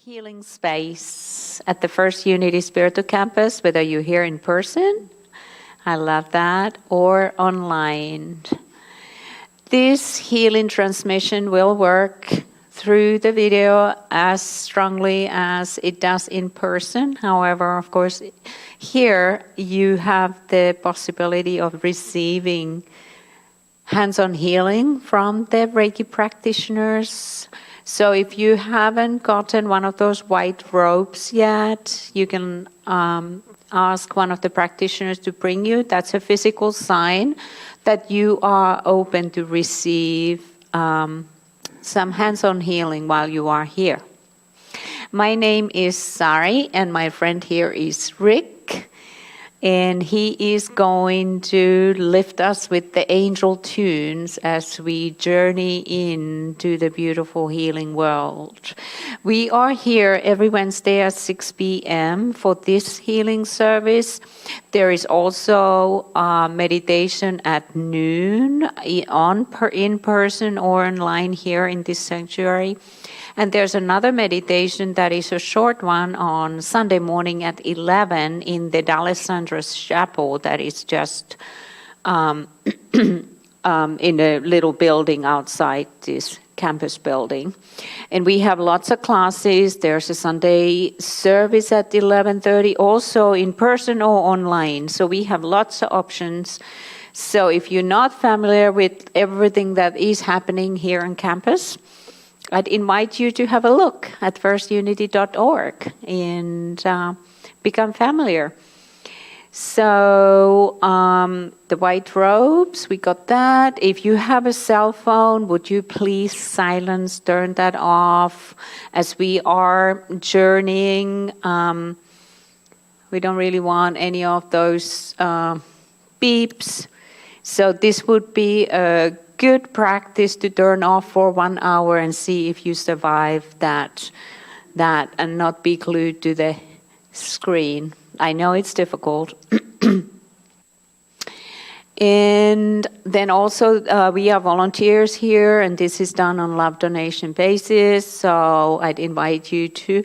healing space at the First Unity Spiritual Campus, whether you're here in person, I love that, or online. This healing transmission will work through the video as strongly as it does in person. However, of course, here you have the possibility of receiving hands-on healing from the Reiki practitioners. So if you haven't gotten one of those white robes yet, you can ask one of the practitioners to bring you. That's a physical sign that you are open to receive some hands-on healing while you are here. My name is Sari, and my friend here is Rick. And he is going to lift us with the angel tunes as we journey into the beautiful healing world. We are here every Wednesday at 6 p.m. for this healing service. There is also meditation at noon in person or online here in this sanctuary. And there's another meditation that is a short one on Sunday morning at 11 in the D'Alessandra's Chapel that is just in a little building outside this campus building. And we have lots of classes. There's a Sunday service at 11:30, also in person or online. So we have lots of options. So if you're not familiar with everything that is happening here on campus, I'd invite you to have a look at firstunity.org and become familiar. So the white robes, we got that. If you have a cell phone, would you please turn that off as we are journeying. We don't really want any of those beeps. So this would be a good practice to turn off for 1 hour and see if you survive that and not be glued to the screen. I know it's difficult. And then also we are volunteers here, and this is done on love donation basis. So I'd invite you to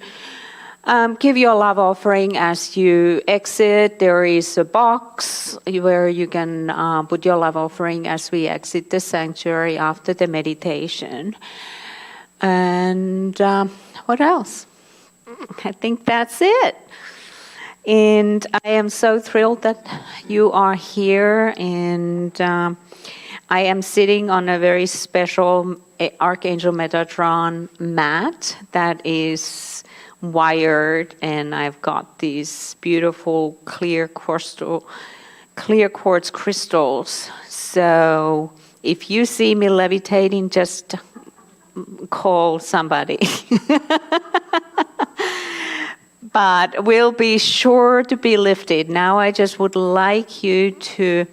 give your love offering as you exit. There is a box where you can put your love offering as we exit the sanctuary after the meditation. And what else? I think that's it. And I am so thrilled that you are here. And I am sitting on a very special Archangel Metatron mat that is wired, and I've got these beautiful clear quartz crystals. So if you see me levitating, just call somebody. But we'll be sure to be lifted. Now I just would like you to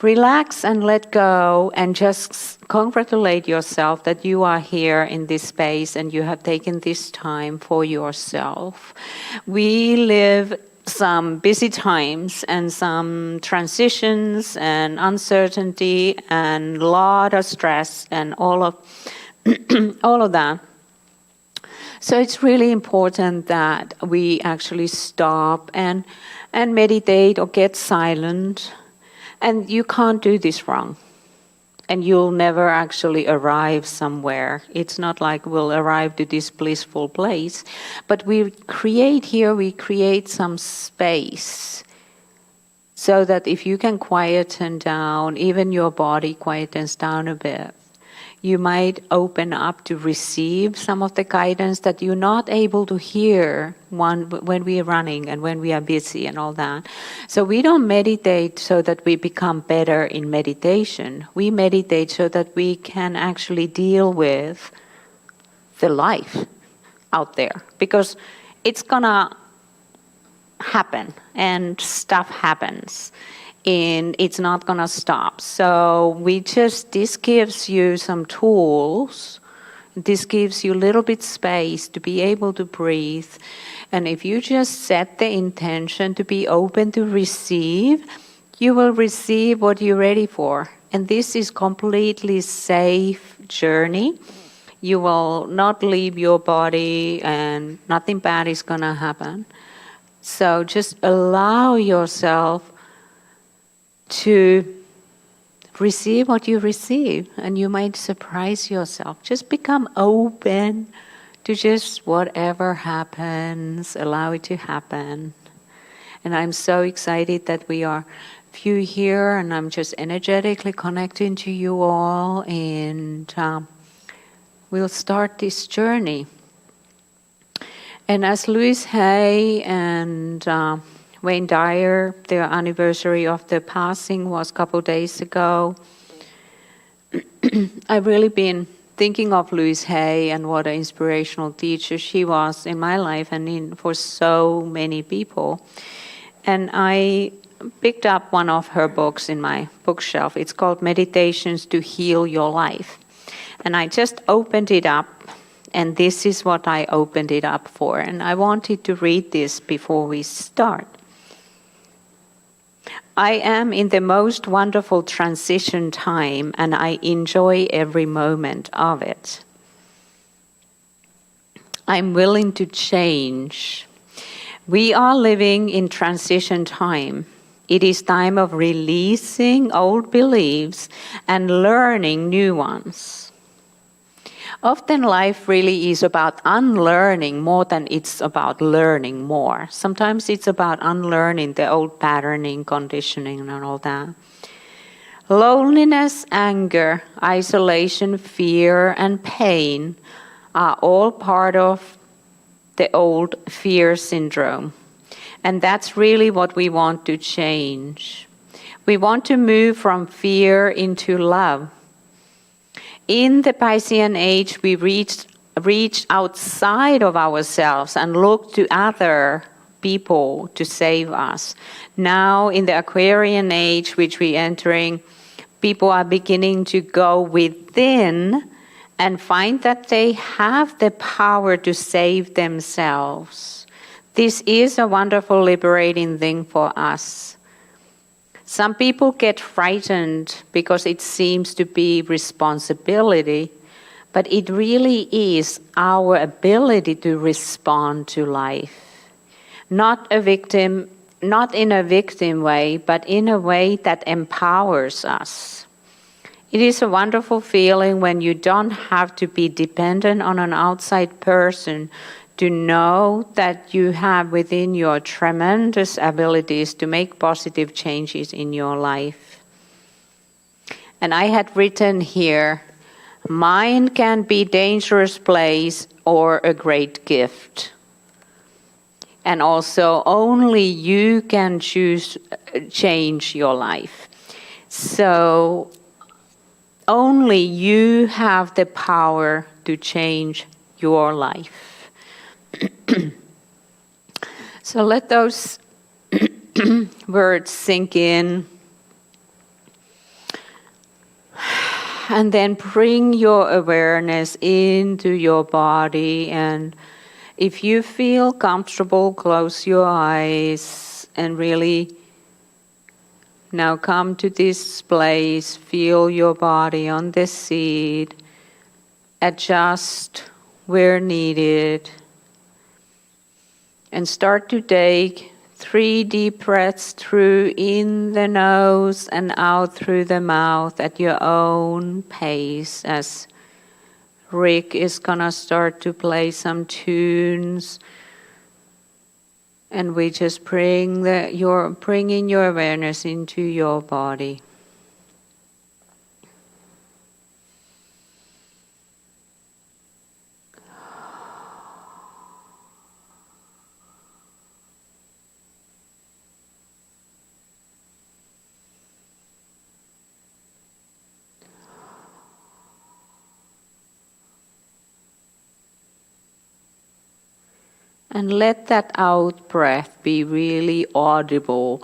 relax and let go and just congratulate yourself that you are here in this space and you have taken this time for yourself. We live some busy times and some transitions and uncertainty and a lot of stress and all of that. So it's really important that we actually stop and meditate or get silent. And you can't do this wrong. And you'll never actually arrive somewhere. It's not like we'll arrive to this blissful place. But we create some space so that if you can quieten down, even your body quietens down a bit, you might open up to receive some of the guidance that you're not able to hear when we are running and when we are busy and all that. So we don't meditate so that we become better in meditation. We meditate so that we can actually deal with the life out there. Because it's gonna happen and stuff happens. And it's not going to stop. So this gives you some tools. This gives you a little bit space to be able to breathe. And if you just set the intention to be open to receive, you will receive what you're ready for. And this is completely safe journey. You will not leave your body and nothing bad is going to happen. So just allow yourself to receive what you receive, and you might surprise yourself. Just become open to just whatever happens, allow it to happen. And I'm so excited that we are few here, and I'm just energetically connecting to you all, and we'll start this journey. And as Louise Hay and Wayne Dyer, their anniversary of their passing was a couple days ago, I've really been thinking of Louise Hay and what an inspirational teacher she was in my life and for so many people. And I picked up one of her books in my bookshelf. It's called Meditations to Heal Your Life. And I just opened it up, and this is what I opened it up for. And I wanted to read this before we start. I am in the most wonderful transition time, and I enjoy every moment of it. I'm willing to change. We are living in transition time. It is time of releasing old beliefs and learning new ones. Often life really is about unlearning more than it's about learning more. Sometimes it's about unlearning the old patterning, conditioning, and all that. Loneliness, anger, isolation, fear, and pain are all part of the old fear syndrome. And that's really what we want to change. We want to move from fear into love. In the Piscean age, we reached outside of ourselves and looked to other people to save us. Now, in the Aquarian age, which we're entering, people are beginning to go within and find that they have the power to save themselves. This is a wonderful liberating thing for us. Some people get frightened because it seems to be responsibility, but it really is our ability to respond to life. Not in a victim way, but in a way that empowers us. It is a wonderful feeling when you don't have to be dependent on an outside person to know that you have within your tremendous abilities to make positive changes in your life. And I had written here, mind can be a dangerous place or a great gift. And also only you can change your life. So only you have the power to change your life. So let those words sink in. And then bring your awareness into your body. And if you feel comfortable, close your eyes and really now come to this place. Feel your body on the seat. Adjust where needed. And start to take 3 deep breaths through in the nose and out through the mouth at your own pace, as Rick is gonna start to play some tunes. And we just bringing your awareness into your body. And let that out breath be really audible.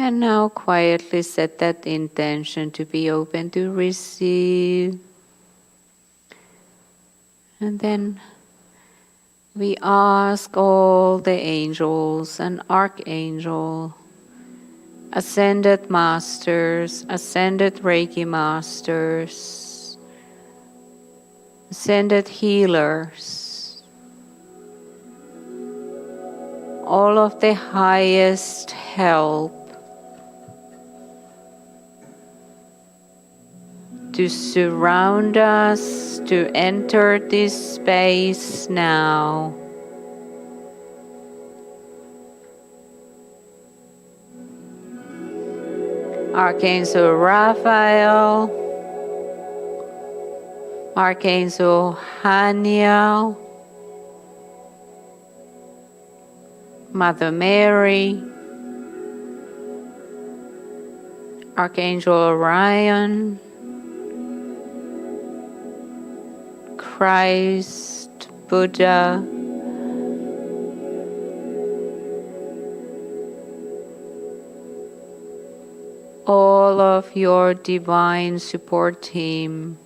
And now quietly set that intention to be open to receive. And then we ask all the angels and archangel, ascended masters, ascended Reiki masters, ascended healers, all of the highest help to surround us, to enter this space now. Archangel Raphael, Archangel Haniel, Mother Mary, Archangel Orion, Christ, Buddha, all of your divine support team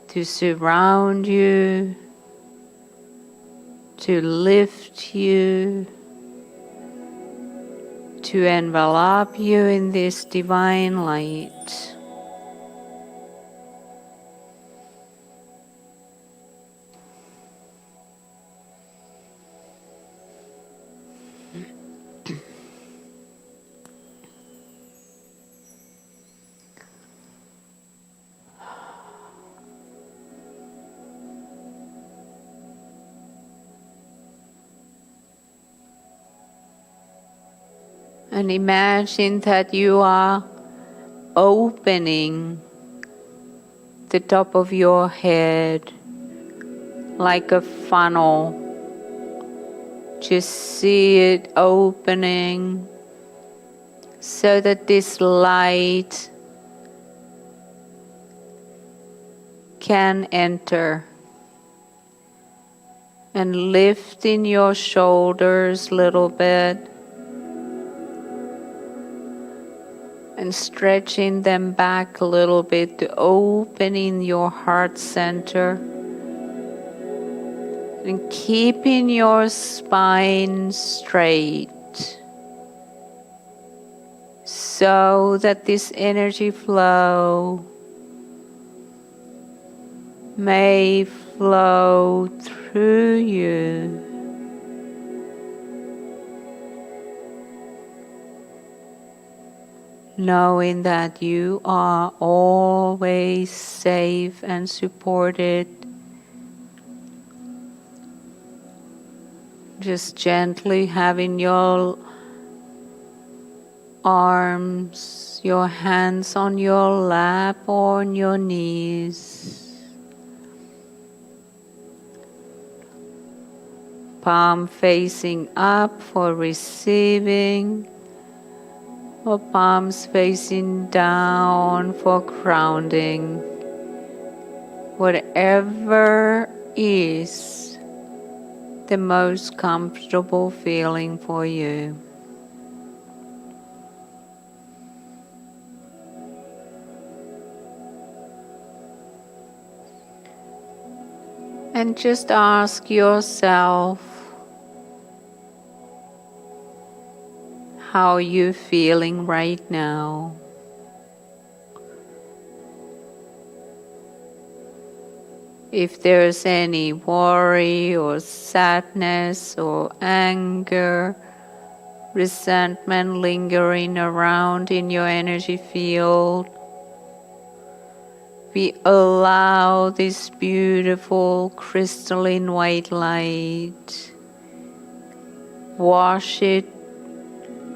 to surround you, to lift you, to envelop you in this divine light. And imagine that you are opening the top of your head like a funnel. Just see it opening so that this light can enter. And lifting your shoulders a little bit. And stretching them back a little bit to opening your heart center. And keeping your spine straight. So that this energy flow may flow through you. Knowing that you are always safe and supported. Just gently having your arms, your hands on your lap or on your knees. Palm facing up for receiving. Or palms facing down for grounding. Whatever is the most comfortable feeling for you. And just ask yourself, how are you feeling right now? If there's any worry or sadness or anger, resentment lingering around in your energy field, we allow this beautiful crystalline white light, wash it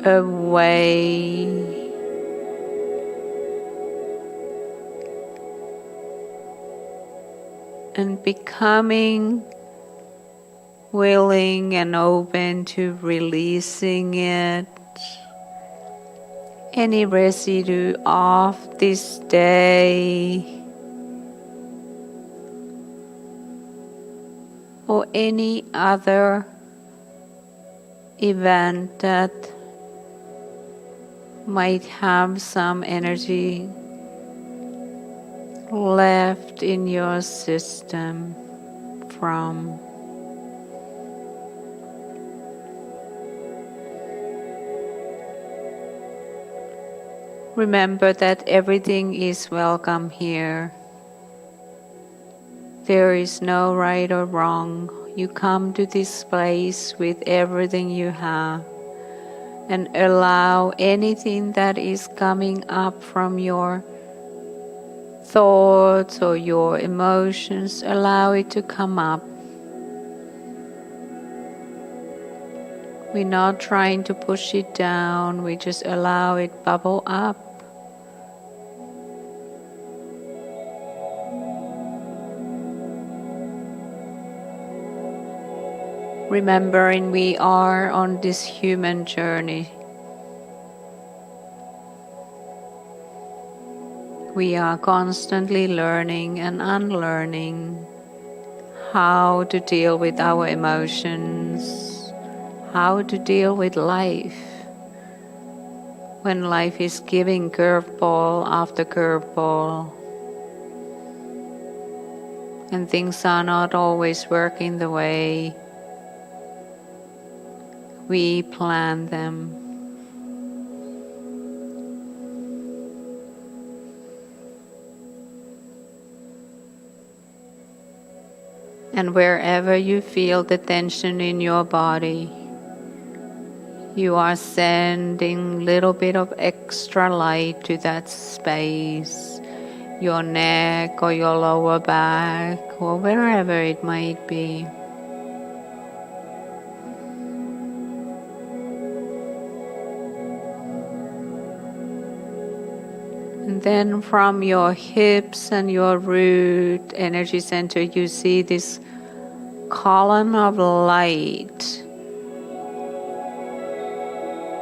away. And becoming willing and open to releasing it. Any residue of this day or any other event that might have some energy left in your system from remember that everything is welcome here. There is no right or wrong. You come to this place with everything you have and allow anything that is coming up from your thoughts or your emotions, allow it to come up. We're not trying to push it down, we just allow it bubble up. Remembering we are on this human journey. We are constantly learning and unlearning how to deal with our emotions, how to deal with life. When life is giving curveball after curveball, and things are not always working the way we plan them. And wherever you feel the tension in your body, you are sending a little bit of extra light to that space, your neck or your lower back or wherever it might be. And then from your hips and your root energy center, you see this column of light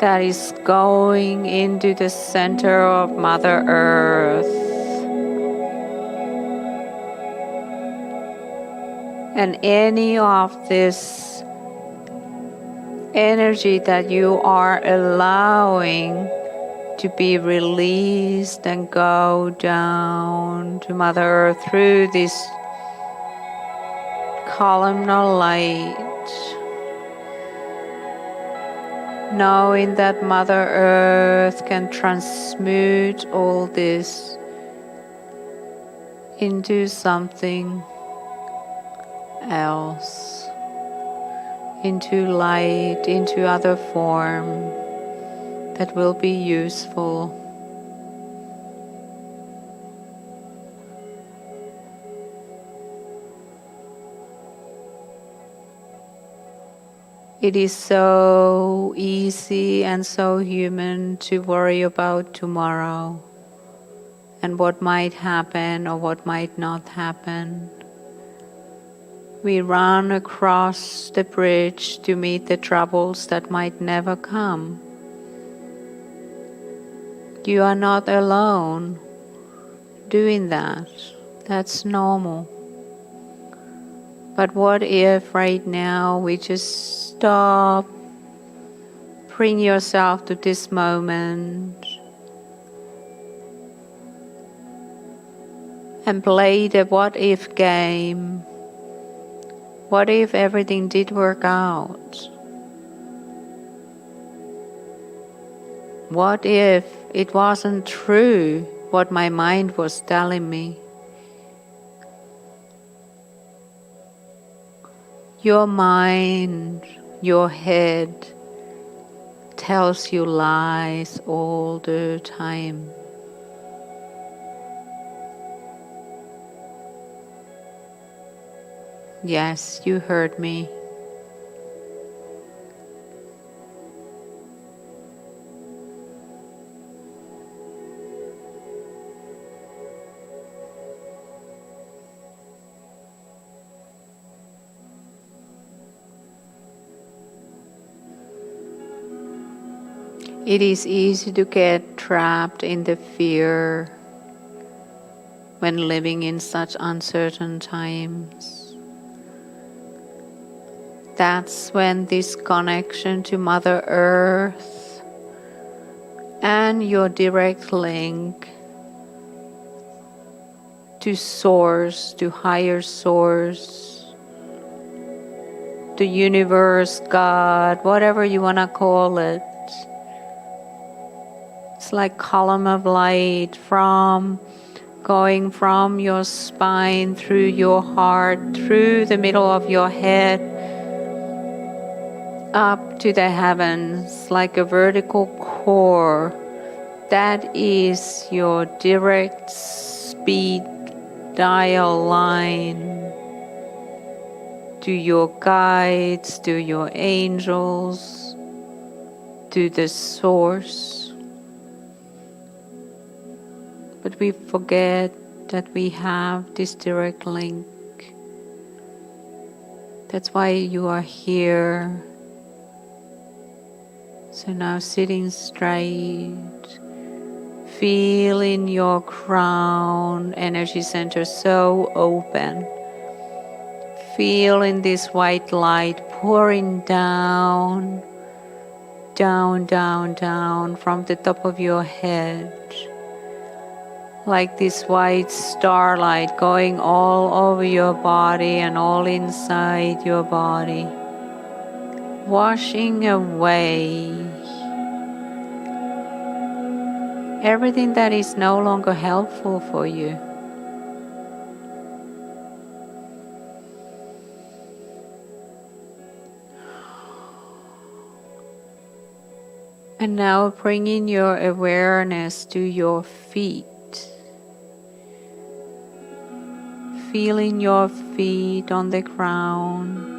that is going into the center of Mother Earth. And any of this energy that you are allowing to be released and go down to Mother Earth through this columnar light, knowing that Mother Earth can transmute all this into something else, into light, into other form that will be useful. It is so easy and so human to worry about tomorrow and what might happen or what might not happen. We run across the bridge to meet the troubles that might never come. You are not alone doing that. That's normal. But what if right now we just stop, bring yourself to this moment, and play the what if game. What if everything did work out? What if it wasn't true what my mind was telling me? Your mind, your head tells you lies all the time. Yes, you heard me. It is easy to get trapped in the fear when living in such uncertain times. That's when this connection to Mother Earth and your direct link to source, to higher source, the universe, God, whatever you want to call it. It's like column of light going from your spine, through your heart, through the middle of your head, up to the heavens, like a vertical core. That is your direct speed dial line to your guides, to your angels, to the source. But we forget that we have this direct link. That's why you are here. So now sitting straight, feeling your crown energy center so open. Feeling this white light pouring down, down, down, down from the top of your head. Like this white starlight going all over your body and all inside your body. Washing away everything that is no longer helpful for you. And now bringing your awareness to your feet. Feeling your feet on the ground,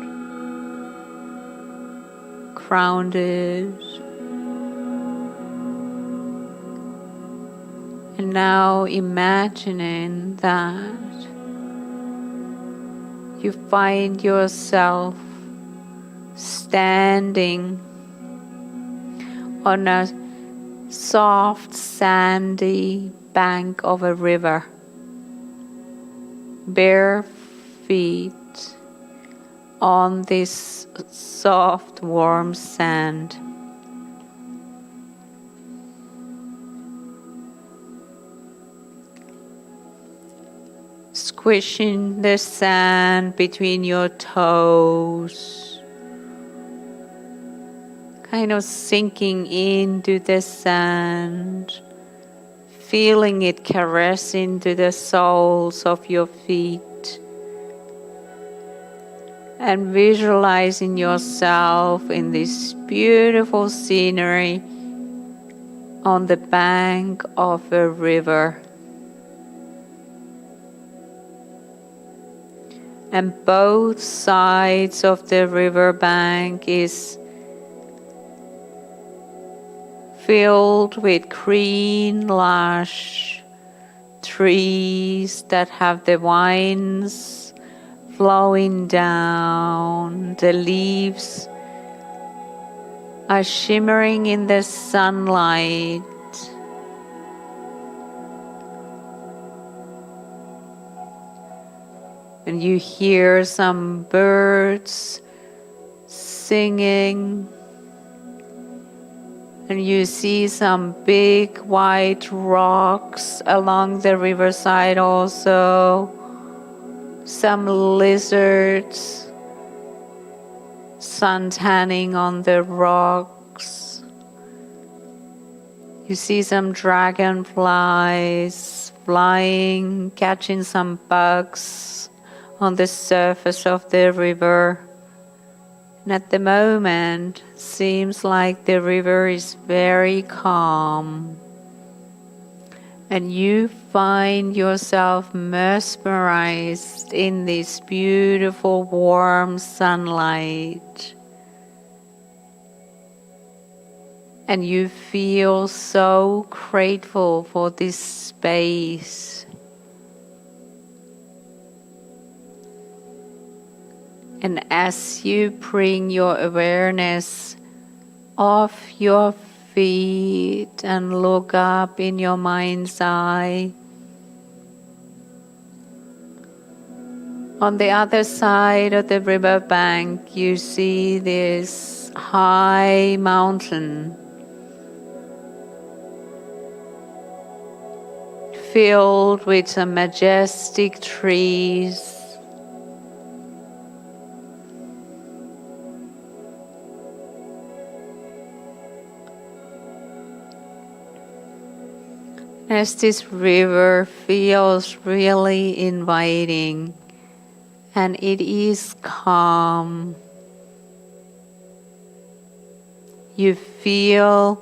grounded. And now imagining that you find yourself standing on a soft, sandy bank of a river. Bare feet on this soft, warm sand. Squishing the sand between your toes. Kind of sinking into the sand. Feeling it caress into the soles of your feet. And visualizing yourself in this beautiful scenery on the bank of a river. And both sides of the river bank is filled with green, lush trees that have the vines flowing down. The leaves are shimmering in the sunlight. And you hear some birds singing. And you see some big white rocks along the riverside also. Some lizards sun-tanning on the rocks. You see some dragonflies flying, catching some bugs on the surface of the river. And at the moment, seems like the river is very calm. And you find yourself mesmerized in this beautiful warm sunlight. And you feel so grateful for this space. And as you bring your awareness off your feet and look up in your mind's eye, on the other side of the river bank you see this high mountain. filled with some majestic trees. As this river feels really inviting, and it is calm. You feel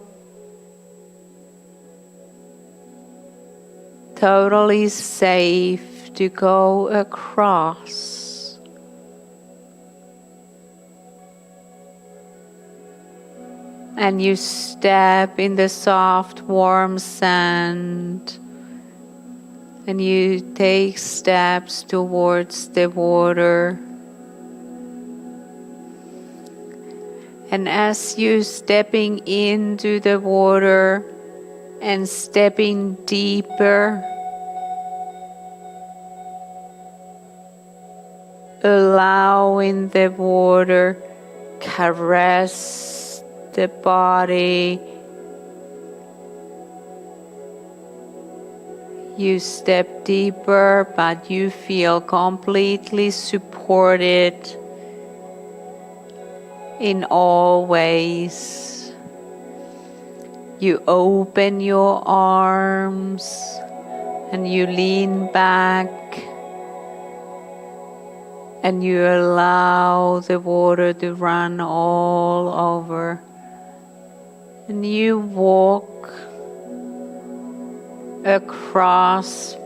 totally safe to go across. And you step in the soft, warm sand, and you take steps towards the water. And as you stepping into the water and stepping deeper, allowing the water caress the body. You step deeper, but you feel completely supported in all ways. You open your arms and you lean back and you allow the water to run all over. And you walk across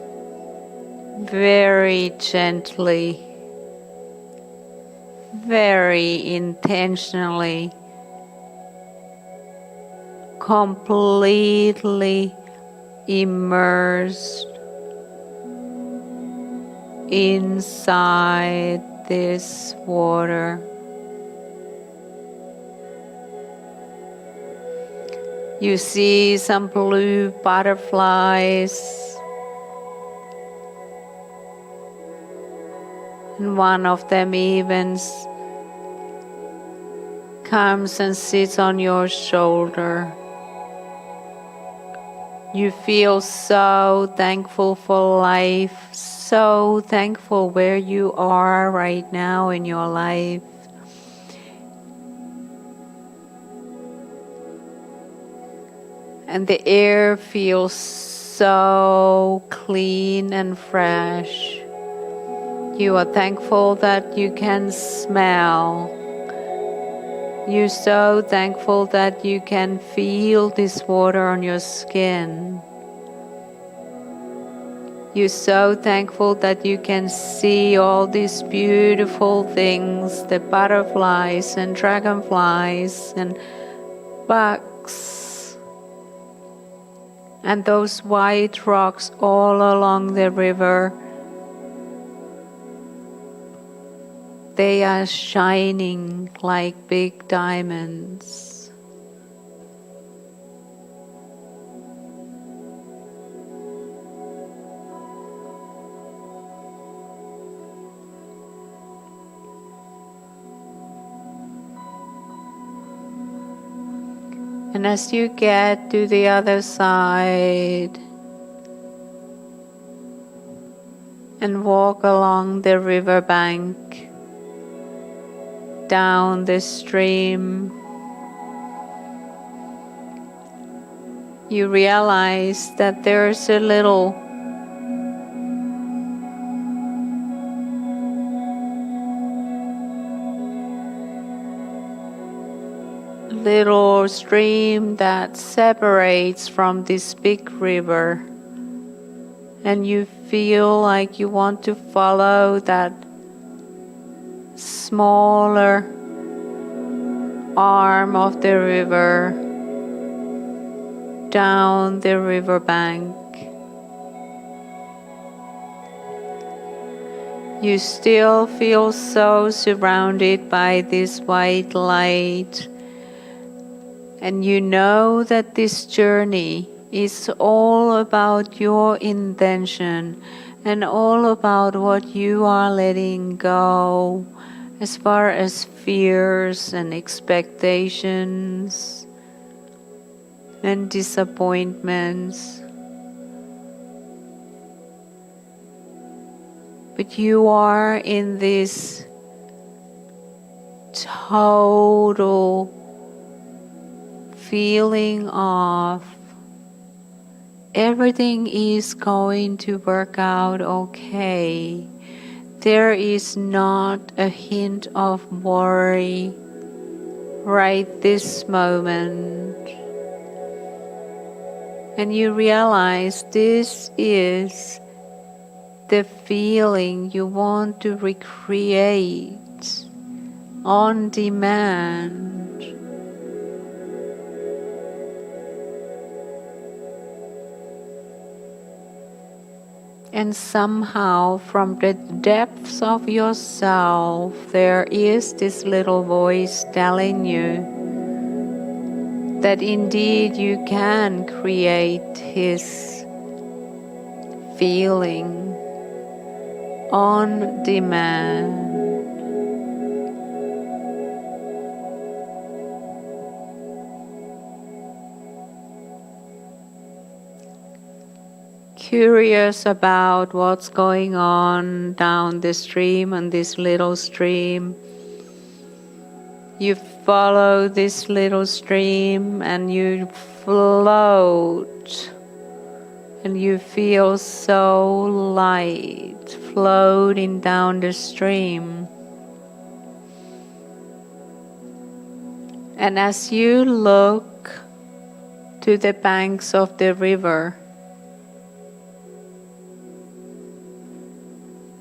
very gently, very intentionally, completely immersed inside this water. You see some blue butterflies, and one of them even comes and sits on your shoulder. You feel so thankful for life, so thankful where you are right now in your life. And the air feels so clean and fresh. You are thankful that you can smell. You're so thankful that you can feel this water on your skin. You're so thankful that you can see all these beautiful things, the butterflies and dragonflies and bugs, and those white rocks all along the river. They are shining like big diamonds. And as you get to the other side and walk along the riverbank, down the stream, you realize that there's a little stream that separates from this big river, and you feel like you want to follow that smaller arm of the river down the riverbank. You still feel so surrounded by this white light, and you know that this journey is all about your intention and all about what you are letting go as far as fears and expectations and disappointments. but you are in this total feeling of everything is going to work out okay. There is not a hint of worry right this moment. And you realize this is the feeling you want to recreate on demand. And somehow from the depths of yourself there is this little voice telling you that indeed you can create his feeling on demand. Curious about what's going on down the stream, on this little stream. You follow this little stream and you float, and you feel so light floating down the stream. And as you look to the banks of the river,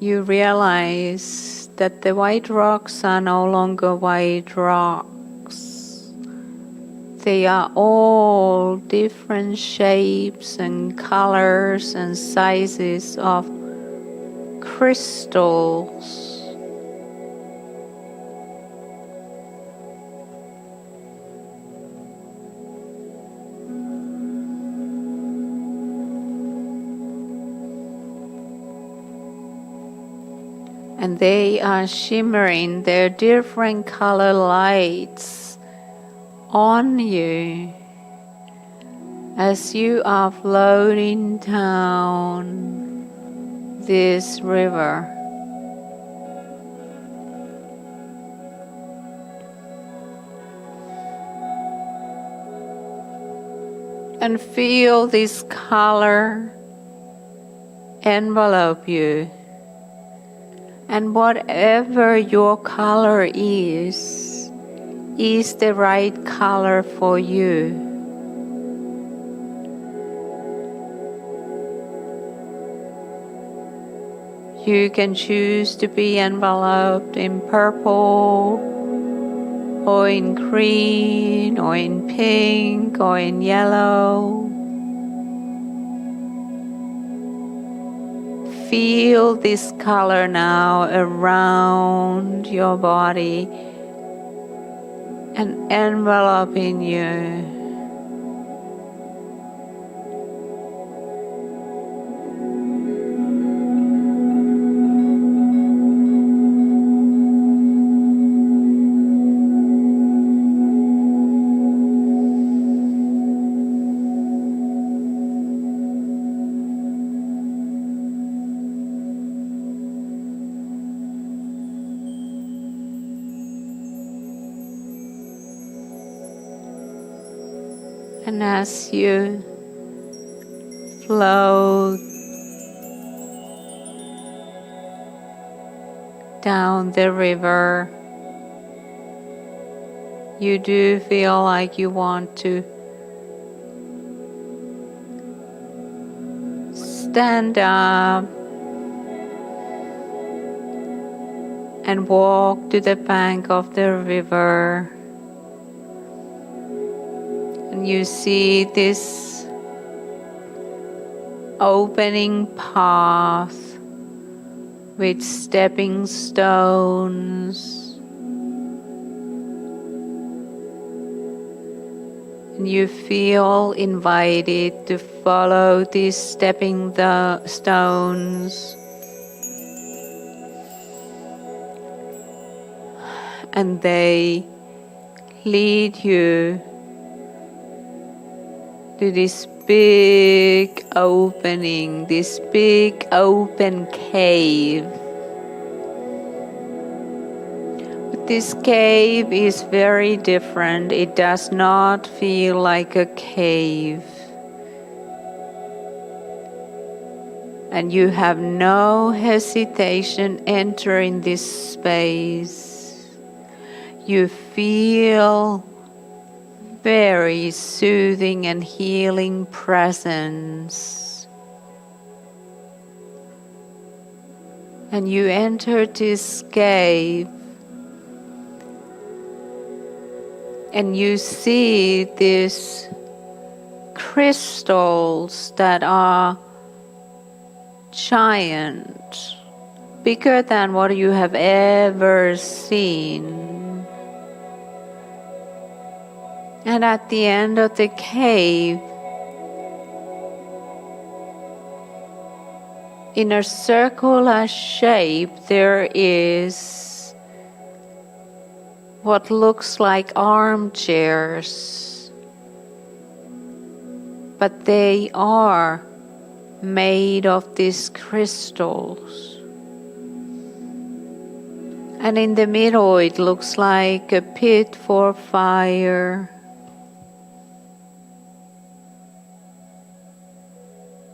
you realize that the white rocks are no longer white rocks. They are all different shapes and colors and sizes of crystals. And they are shimmering their different color lights on you as you are floating down this river. And feel this color envelop you. And whatever your color is the right color for you. You can choose to be enveloped in purple, or in green, or in pink, or in yellow. Feel this color now around your body and enveloping you. And as you float down the river, you do feel like you want to stand up and walk to the bank of the river. And you see this opening path with stepping stones. And you feel invited to follow these stepping stones. And they lead you to this big opening, this big open cave. But this cave is very different. It does not feel like a cave. And you have no hesitation entering this space. You feel very soothing and healing presence. And you enter this cave and you see these crystals that are giant, bigger than what you have ever seen. And at the end of the cave, in a circular shape, there is what looks like armchairs, but they are made of these crystals. And in the middle it looks like a pit for fire.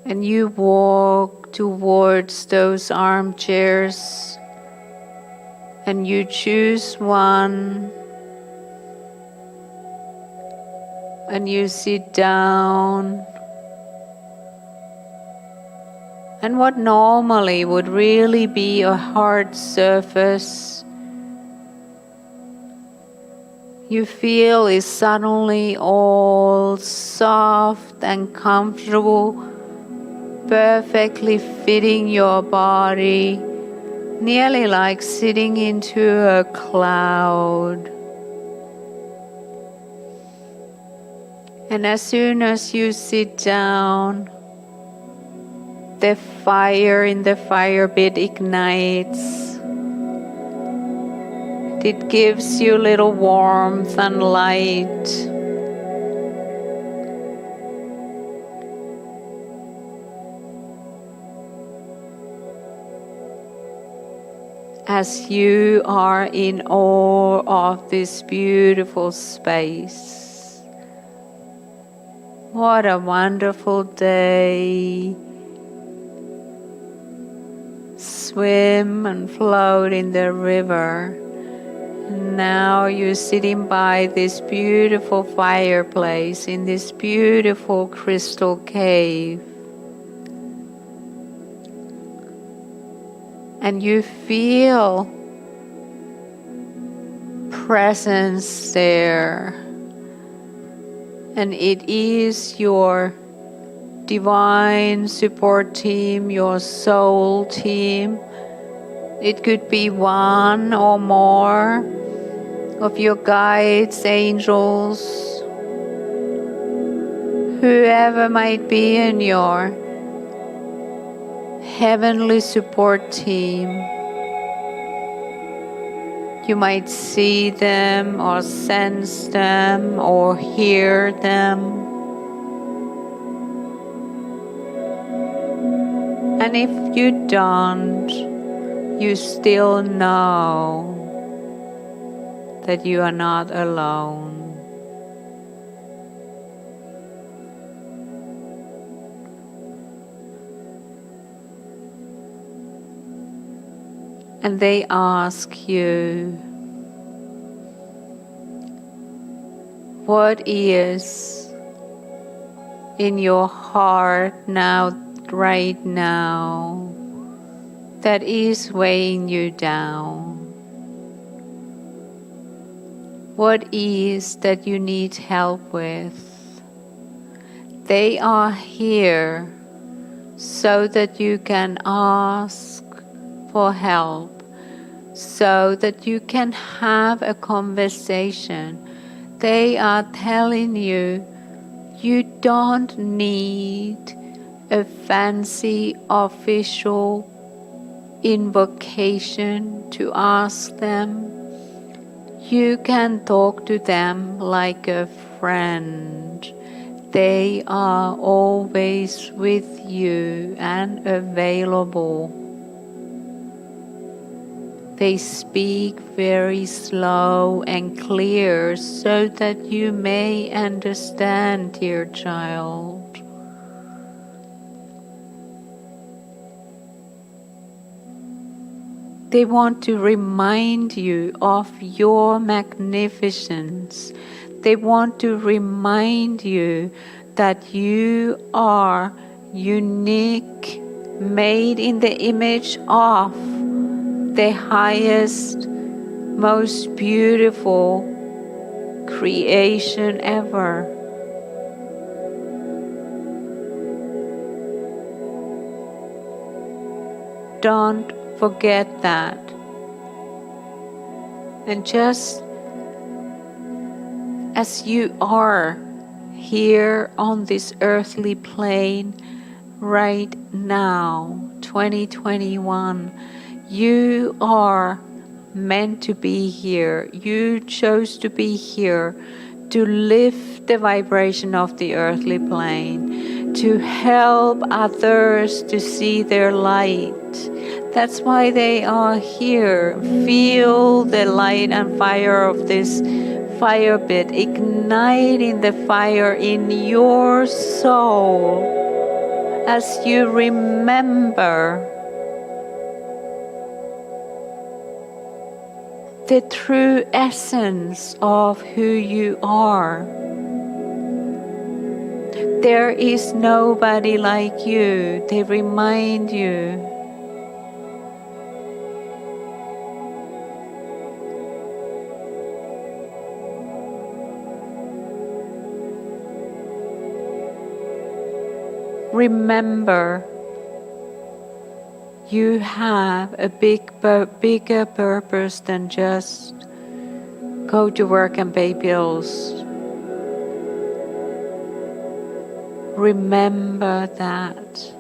And you walk towards those armchairs and you choose one and you sit down. And what normally would really be a hard surface, you feel is suddenly all soft and comfortable, perfectly fitting your body, nearly like sitting into a cloud. And as soon as you sit down, the fire in the fire pit ignites. It gives you little warmth and light. As you are in awe of this beautiful space. What a wonderful day. Swim and float in the river. Now you're sitting by this beautiful fireplace in this beautiful crystal cave. And you feel presence there. And it is your divine support team, your soul team. It could be one or more of your guides, angels, whoever might be in your heavenly support team. You might see them or sense them or hear them. And if you don't, you still know that you are not alone. And they ask you, what is in your heart now, right now, that is weighing you down? What is that you need help with? They are here so that you can ask for help, so that you can have a conversation. They are telling you, you don't need a fancy official invocation to ask them. You can talk to them like a friend. They are always with you and available. They speak very slow and clear so that you may understand, dear child. They want to remind you of your magnificence. They want to remind you that you are unique, made in the image of the highest, most beautiful creation ever. Don't forget that. And just as you are here on this earthly plane right now, 2021, you are meant to be here. You chose to be here to lift the vibration of the earthly plane, to help others to see their light. That's why they are here. Feel the light and fire of this fire pit, igniting the fire in your soul as you remember the true essence of who you are. There is nobody like you. They remind you. Remember, you have a bigger purpose than just go to work and pay bills. Remember that.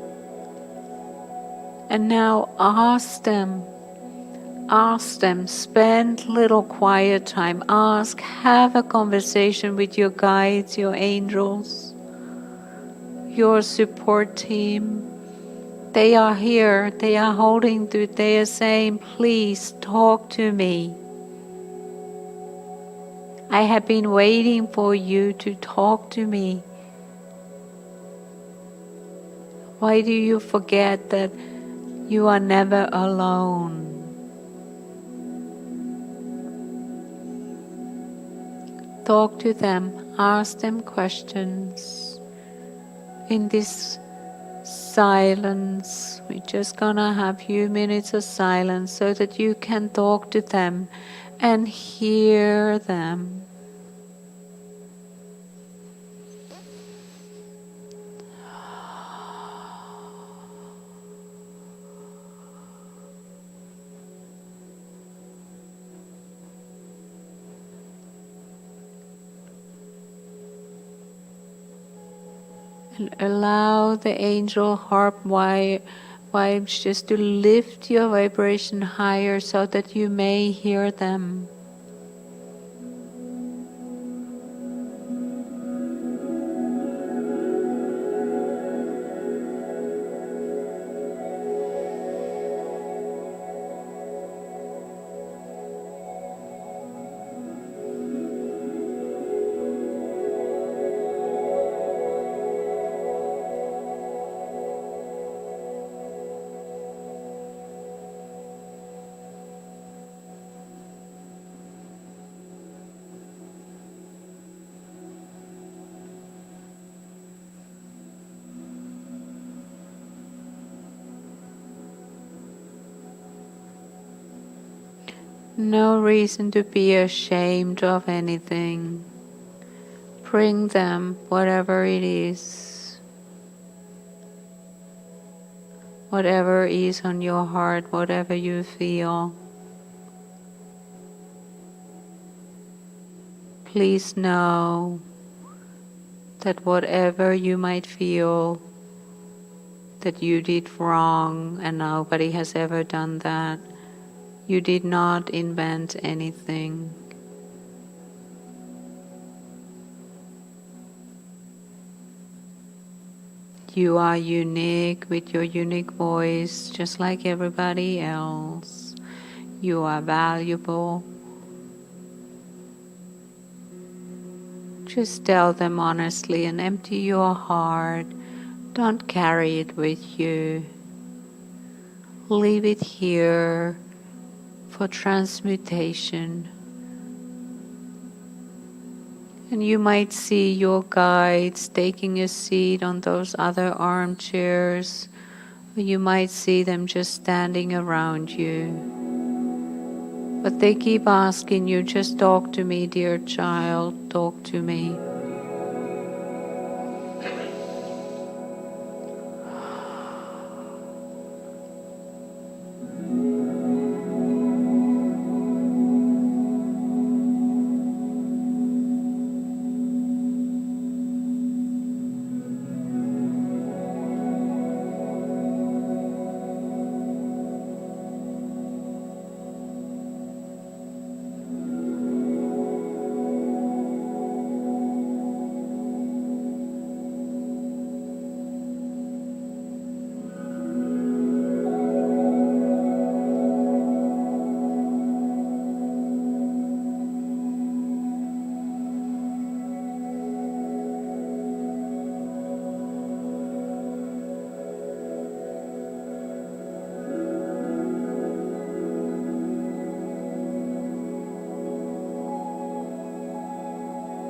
And now ask them, spend little quiet time, have a conversation with your guides, your angels, your support team. They are here, they are they are saying, please talk to me. I have been waiting for you to talk to me. Why do you forget that you are never alone? Talk to them, ask them questions. In this silence, we're just gonna have a few minutes of silence so that you can talk to them and hear them. And allow the angel harp vibes just to lift your vibration higher so that you may hear them. No reason to be ashamed of anything. Bring them, whatever it is. Whatever is on your heart, whatever you feel. Please know that whatever you might feel that you did wrong, and nobody has ever done that, you did not invent anything. You are unique with your unique voice, just like everybody else. You are valuable. Just tell them honestly and empty your heart. Don't carry it with you. Leave it here for transmutation. And you might see your guides taking a seat on those other armchairs, or you might see them just standing around you. But they keep asking you, just talk to me, dear child, talk to me.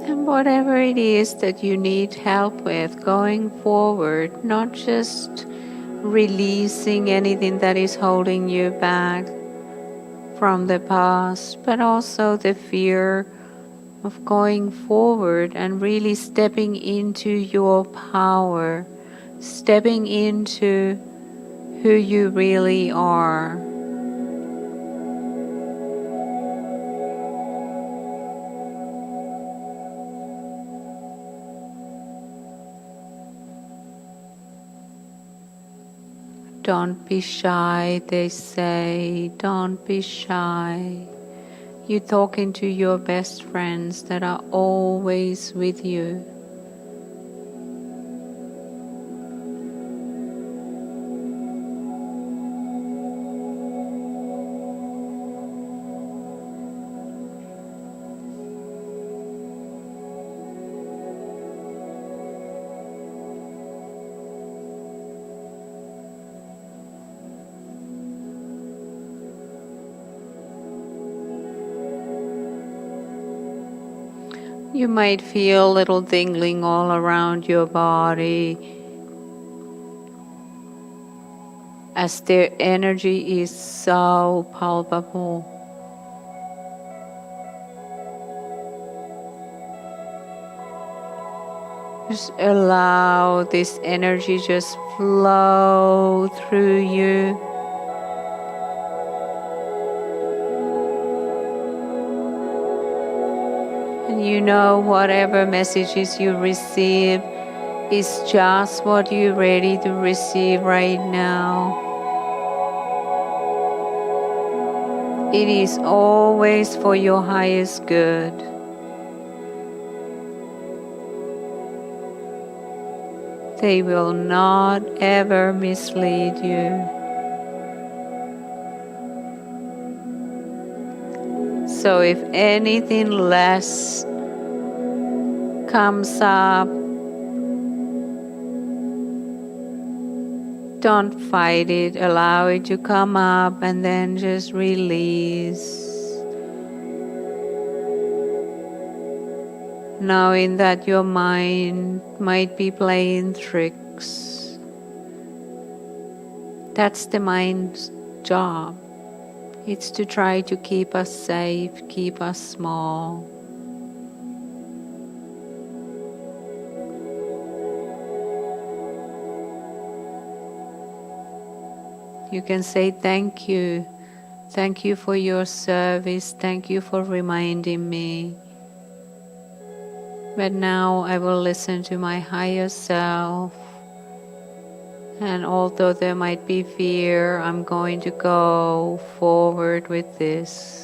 And whatever it is that you need help with going forward, not just releasing anything that is holding you back from the past, but also the fear of going forward and really stepping into your power, stepping into who you really are. Don't be shy, they say. Don't be shy. You're talking to your best friends that are always with you. You might feel a little tingling all around your body as their energy is so palpable. Just allow this energy just flow through you. And you know whatever messages you receive is just what you're ready to receive right now. It is always for your highest good. They will not ever mislead you. So if anything less comes up, don't fight it, allow it to come up and then just release. Knowing that your mind might be playing tricks. That's the mind's job. It's to try to keep us safe, keep us small. You can say thank you. Thank you for your service. Thank you for reminding me. But now I will listen to my higher self. And although there might be fear, I'm going to go forward with this.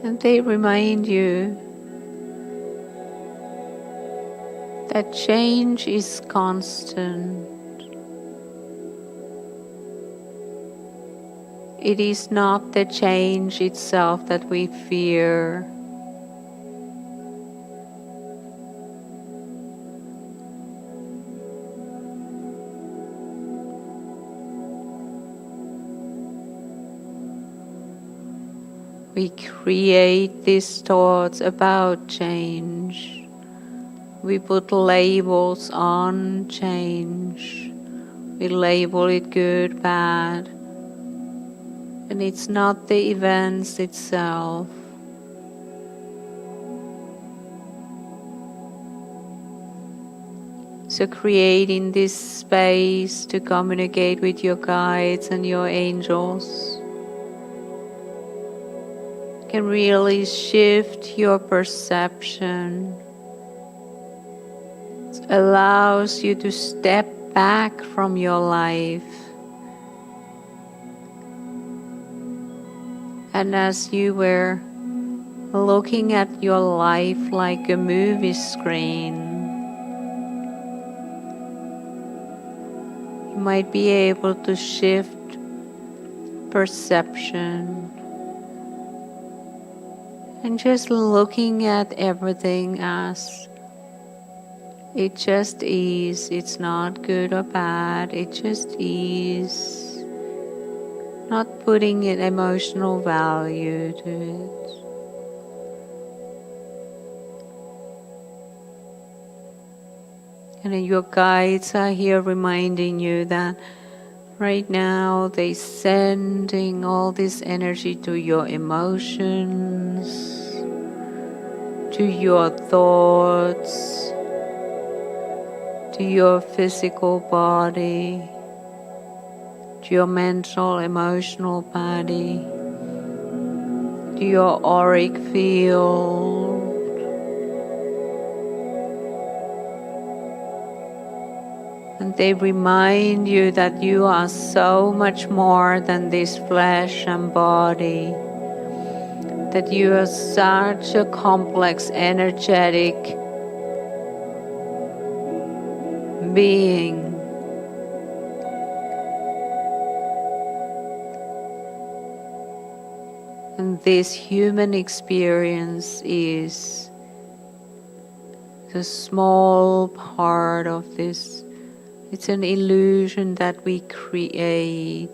And they remind you that change is constant. It is not the change itself that we fear. We create these thoughts about change. We put labels on change. We label it good, bad. And it's not the events itself. So creating this space to communicate with your guides and your angels can really shift your perception. It allows you to step back from your life. And as you were looking at your life like a movie screen, you might be able to shift perception and just looking at everything as it just is. It's not good or bad, it just is. Not putting an emotional value to it. And your guides are here reminding you that right now they're sending all this energy to your emotions, to your thoughts, to your physical body, to your mental, emotional body, to your auric field. And they remind you that you are so much more than this flesh and body, that you are such a complex, energetic being. And this human experience is the small part of this. It's an illusion that we create.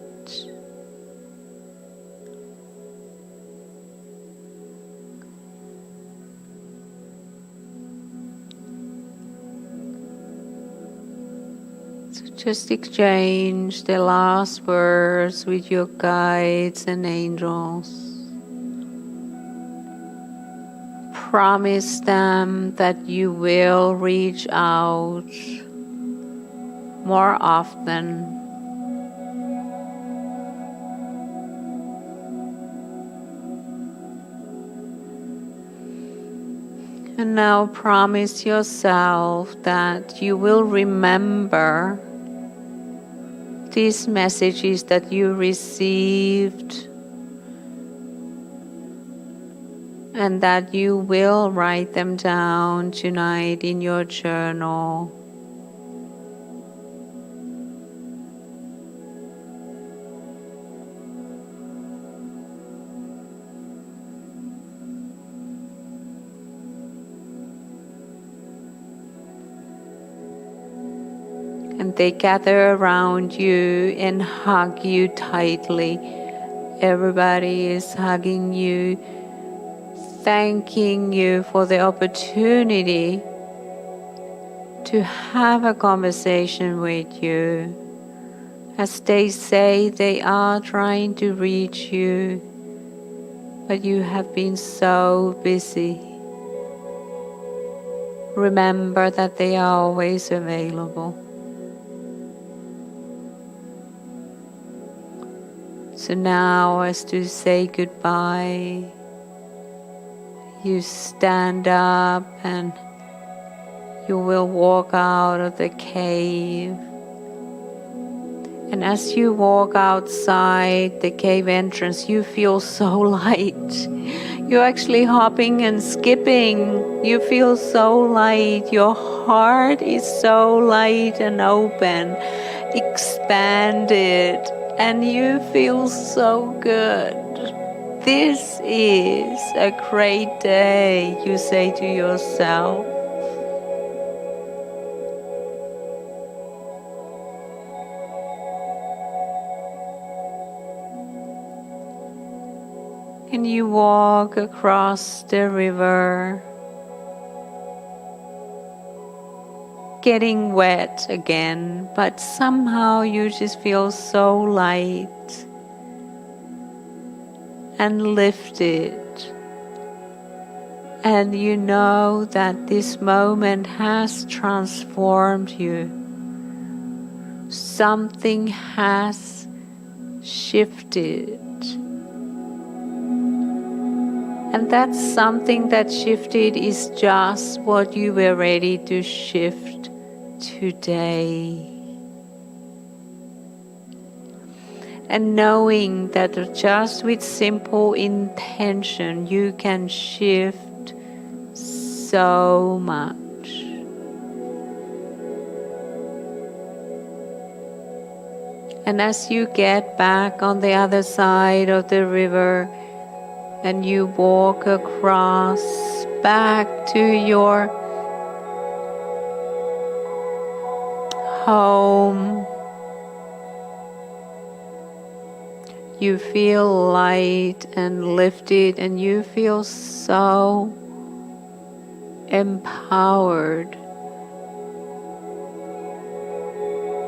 So just exchange the last words with your guides and angels. Promise them that you will reach out more often. And now promise yourself that you will remember these messages that you received, and that you will write them down tonight in your journal. And they gather around you and hug you tightly. Everybody is hugging you, thanking you for the opportunity to have a conversation with you. As they say, they are trying to reach you, but you have been so busy. Remember that they are always available. So now, as to say goodbye, you stand up and you will walk out of the cave. And as you walk outside the cave entrance, you feel so light. You're actually hopping and skipping. You feel so light. Your heart is so light and open, expanded, and you feel so good. This is a great day, you say to yourself. And you walk across the river, getting wet again, but somehow you just feel so light and lifted. And you know that this moment has transformed you. Something has shifted. And that something that shifted is just what you were ready to shift today. And knowing that just with simple intention you can shift so much. And as you get back on the other side of the river and you walk across back to your home, you feel light and lifted, and you feel so empowered,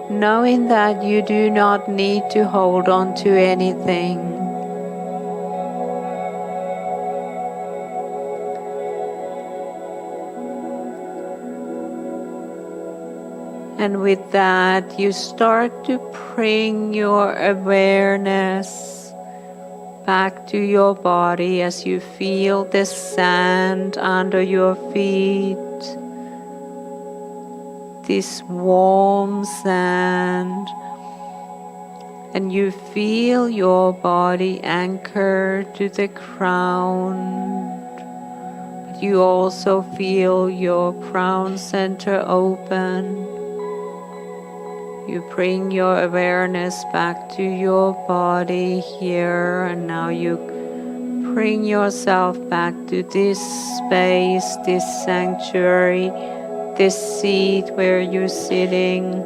knowing that you do not need to hold on to anything. And with that, you start to bring your awareness back to your body as you feel the sand under your feet, this warm sand, and you feel your body anchored to the ground. But you also feel your crown center open. You bring your awareness back to your body here, and now you bring yourself back to this space, this sanctuary, this seat where you're sitting.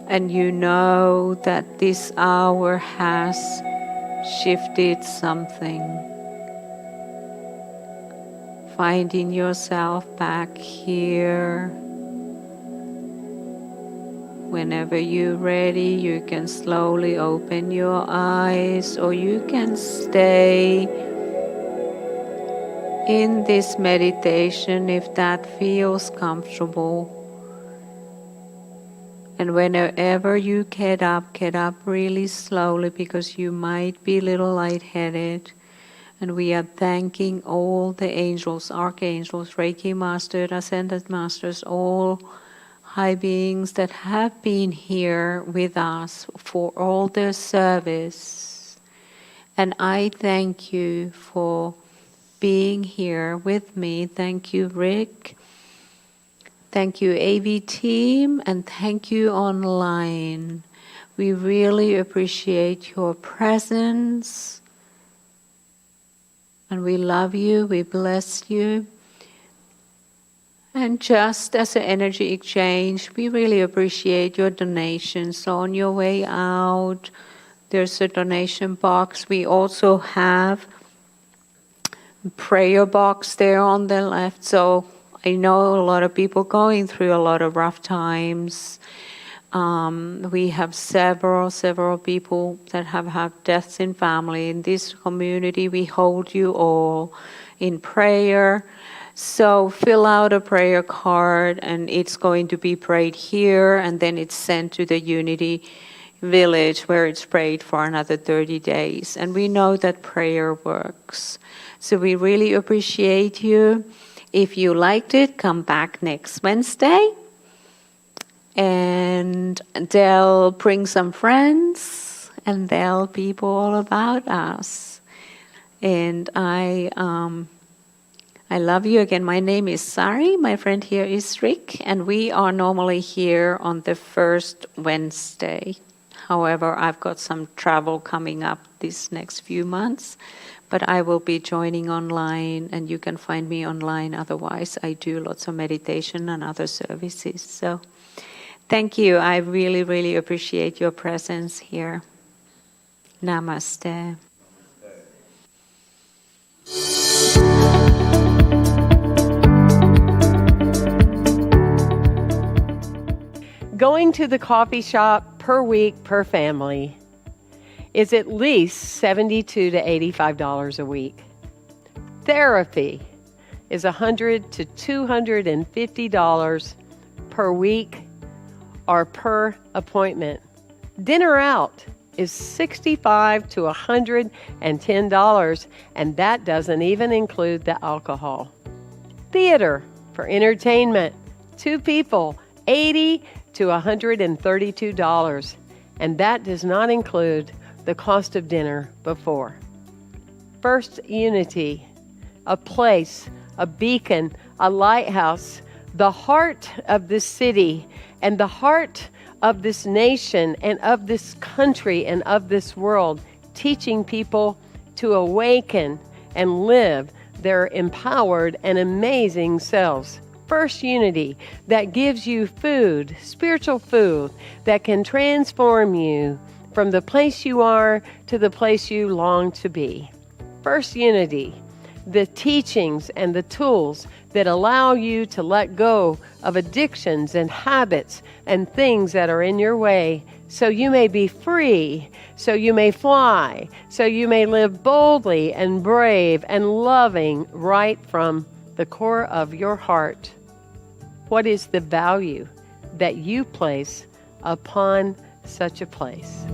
And you know that this hour has shifted something. Finding yourself back here. Whenever you're ready, you can slowly open your eyes, or you can stay in this meditation if that feels comfortable. And whenever you get up really slowly, because you might be a little lightheaded. And we are thanking all the angels, archangels, Reiki Masters, Ascended Masters, all high beings that have been here with us for all their service. And I thank you for being here with me. Thank you, Rick. Thank you, AV team, and thank you online. We really appreciate your presence. And we love you, we bless you. And just as an energy exchange, we really appreciate your donations. So on your way out, there's a donation box. We also have a prayer box there on the left. So I know a lot of people going through a lot of rough times. We have several people that have had deaths in family. In this community, we hold you all in prayer. So fill out a prayer card, and it's going to be prayed here, and then it's sent to the Unity Village where it's prayed for another 30 days. And we know that prayer works. So we really appreciate you. If you liked it, come back next Wednesday. And they'll bring some friends, and tell people all about us. And I love you again. My name is Sari. My friend here is Rick, and we are normally here on the first Wednesday. However, I've got some travel coming up these next few months, but I will be joining online, and you can find me online. Otherwise, I do lots of meditation and other services. So thank you. I really, really appreciate your presence here. Namaste. Going to the coffee shop per week per family is at least $72 to $85 a week. Therapy is $100 to $250 per week or per appointment. Dinner out is $65 to $110, and that doesn't even include the alcohol. Theater for entertainment, 2 people, $80 to $132, and that does not include the cost of dinner before. First Unity, a place, a beacon, a lighthouse, the heart of this city and the heart of this nation and of this country and of this world, teaching people to awaken and live their empowered and amazing selves. First Unity, that gives you food, spiritual food, that can transform you from the place you are to the place you long to be. First Unity, the teachings and the tools that allow you to let go of addictions and habits and things that are in your way, so you may be free, so you may fly, so you may live boldly and brave and loving right from the core of your heart. What is the value that you place upon such a place?